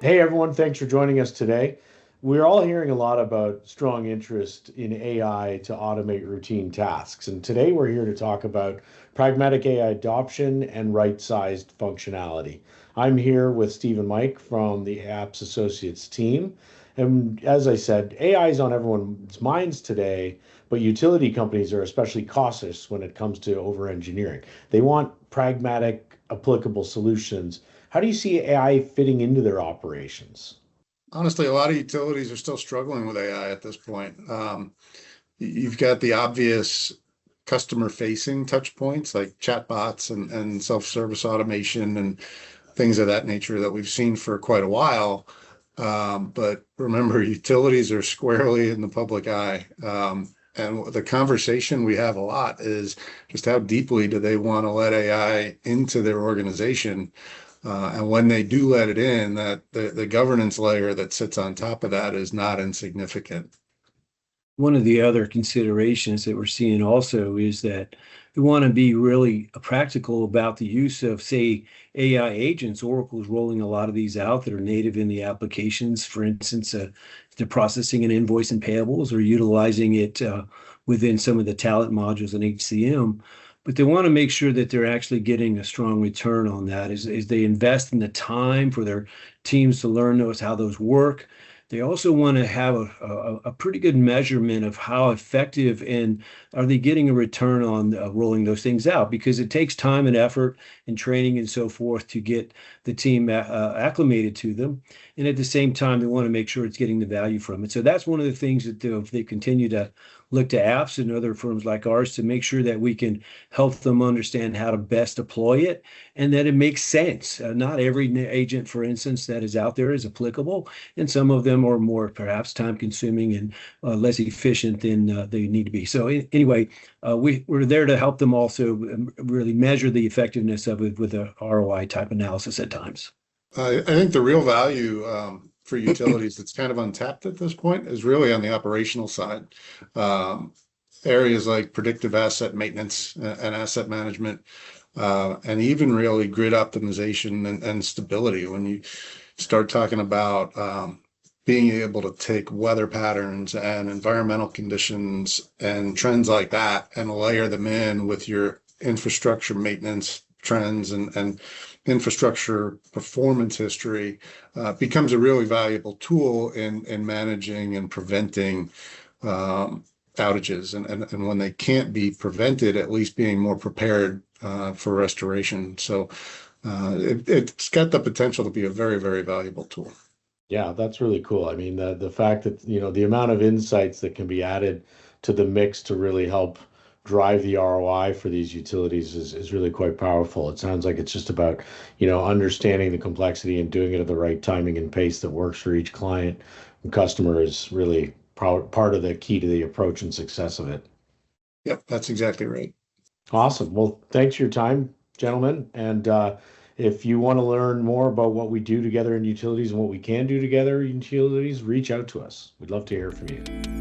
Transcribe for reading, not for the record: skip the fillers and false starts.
Hey everyone, thanks for joining us today. We're all hearing a lot about strong interest in AI to automate routine tasks. And today we're here to talk about pragmatic AI adoption and right-sized functionality. I'm here with Steve and Mike from the Apps Associates team. And as I said, AI is on everyone's minds today, but utility companies are especially cautious when it comes to over-engineering. They want pragmatic, applicable solutions. How do you see AI fitting into their operations? Honestly, a lot of utilities are still struggling with AI at this point. You've got the obvious customer-facing touch points like chatbots and self-service automation and things of that nature that we've seen for quite a while. But remember, utilities are squarely in the public eye. And the conversation we have a lot is just how deeply do they want to let AI into their organization? And when they do let it in, that the governance layer that sits on top of that is not insignificant. One of the other considerations that we're seeing also is that we want to be really practical about the use of, say, AI agents. Oracle's rolling a lot of these out that are native in the applications. For instance, the processing and invoice and payables, or utilizing it within some of the talent modules in HCM. But they want to make sure that they're actually getting a strong return on that as they invest in the time for their teams to learn how those work. They also want to have a pretty good measurement of how effective and are they getting a return on rolling those things out, because it takes time and effort and training and so forth to get the team acclimated to them. And at the same time, they want to make sure it's getting the value from it. So that's one of the things that they continue to look to apps and other firms like ours to make sure that we can help them understand how to best deploy it and that it makes sense. Not every agent, for instance, that is out there is applicable, and some of them are more perhaps time consuming and less efficient than they need to be. So anyway, we're there to help them also really measure the effectiveness of it with a ROI type analysis at times. I think the real value for utilities that's kind of untapped at this point is really on the operational side. Areas like predictive asset maintenance and asset management, and even really grid optimization and stability. When you start talking about being able to take weather patterns and environmental conditions and trends like that and layer them in with your infrastructure maintenance trends and infrastructure performance history, becomes a really valuable tool in managing and preventing outages. And when they can't be prevented, at least being more prepared for restoration. So it's got the potential to be a very, very valuable tool. Yeah, that's really cool. I mean, the fact that, the amount of insights that can be added to the mix to really help drive the ROI for these utilities is really quite powerful. It sounds like it's just about, understanding the complexity and doing it at the right timing and pace that works for each client and customer is really part of the key to the approach and success of it. Yep, that's exactly right. Awesome. Well, thanks for your time, gentlemen. And if you want to learn more about what we do together in utilities and what we can do together in utilities, reach out to us. We'd love to hear from you.